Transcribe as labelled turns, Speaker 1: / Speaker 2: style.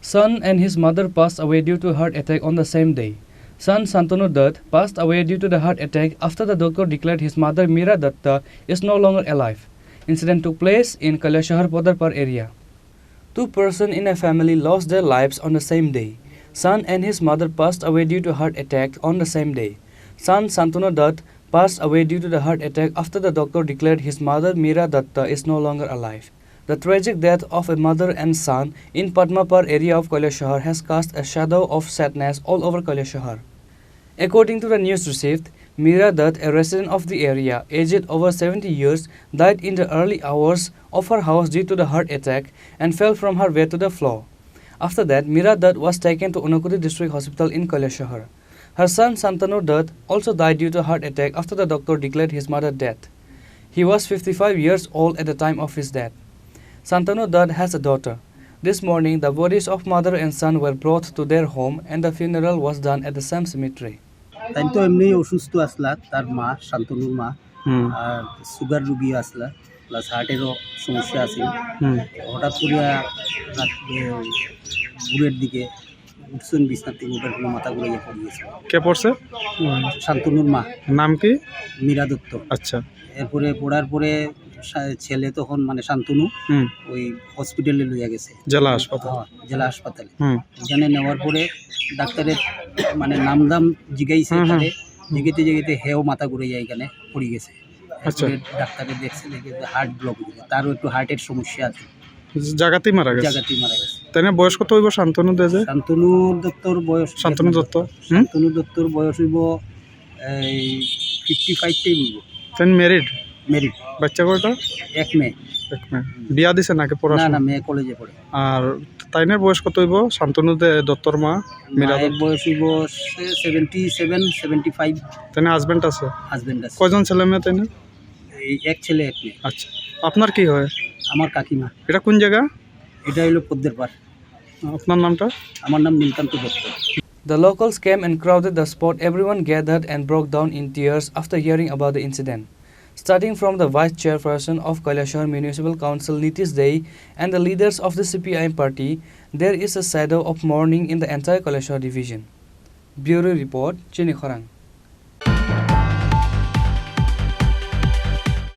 Speaker 1: Son and his mother passed away due to heart attack on the same day. Son Santanu Dutt passed away due to the heart attack after the doctor declared his mother Meera Datta is no longer alive. Incident took place in Kailashahar Podarpar area. Two persons in a family lost their lives on the same day. Son and his mother passed away due to heart attack on the same day. Son Santanu Dutt passed away due to the heart attack after the doctor declared his mother Meera Datta is no longer alive. The tragic death of a mother and son in Padmapar area of Kailashahar has cast a shadow of sadness all over Kailashahar. According to the news received, Meera Dutt, a resident of the area, aged over 70 years, died in the early hours of her house due to the heart attack and fell from her bed to the floor. After that, Meera Dutt was taken to Unakudi District Hospital in Kailashahar. Her son Santanu Dutt also died due to heart attack after the doctor declared his mother dead. He was 55 years old at the time of his death. Santanu Dutt has a daughter. This morning, the bodies of mother and son were brought to their home and the funeral was done at the same cemetery.
Speaker 2: তাই তো এমনি অসুস্থ আসলা তার মা শান্তনুর মা আর sugar রুগী আসলা প্লাস হার্টেরও সমস্যা আছে হঠাৎ করে ভোরের দিকে উঠছেন বিছনার থেকে ওঠার পরে মাথা ঘুরে পড়ে গেছে।
Speaker 3: কে পড়ছে?
Speaker 2: শান্তনুর মা।
Speaker 3: নাম কি?
Speaker 2: মীরা দত্ত।
Speaker 3: আচ্ছা।
Speaker 2: এরপরে পড়ার পরে ছেলে তখন মানে শান্তনু ওই হসপিটালে লইয়া গেছে,
Speaker 3: জেলা হাসপাতাল।
Speaker 2: জেলা হাসপাতালে এখানে নেওয়ার পরে ডাক্তারের মানে নাম দাম জিগাইছে, জিগাইতে হেও মাথা ঘুরে যায়, এখানে পড়ে গেছে। ডাক্তারে দেখছে হার্ট ব্লক, তারও একটু হার্টের সমস্যা আছে।
Speaker 3: জায়গাতেই মারা গেছে।
Speaker 2: জায়গাতেই মারা গেছে।
Speaker 3: তাই না? বয়স কত হইব শান্তনু দেজে?
Speaker 2: শান্তনু দত্তর বয়স শান্তনু দত্তর বয়স হইব 55টাই হইব।
Speaker 3: তাই ম্যারিড?
Speaker 2: ম্যারিড।
Speaker 3: বাচ্চা কয়টা? এক মেয়ে। বিয়া দিছে নাকি? পড়াশোনা?
Speaker 2: না, মেয়ে কলেজে পড়ে।
Speaker 3: আর তাইনের বয়স কত হইব? শান্তনু দত্তর মা মীরা দত্ত
Speaker 2: বয়স হইব 77 75।
Speaker 3: তাই হাজবেন্ড আছে?
Speaker 2: হাজবেন্ড আছে।
Speaker 3: কয়জন ছেলে মেয়ে তাই না?
Speaker 2: এই এক ছেলে এক মেয়ে।
Speaker 3: আচ্ছা, আপনার কি হয়?
Speaker 2: আমার কাকিমা।
Speaker 3: এটা কোন জায়গা?
Speaker 2: এটা হলো পদ্মেরপাড়।
Speaker 3: আপনার নামটা?
Speaker 2: আমার নাম Nilkanta Dutta.
Speaker 1: The locals came and crowded the spot. Everyone gathered and broke down in tears after hearing about the incident. Starting from the Vice Chairperson of Kailashahar Municipal Council Nitish Dei and the leaders of the CPIM party, there is a shadow of mourning in the entire Kailashahar division. Bureau Report, Chini Khorang.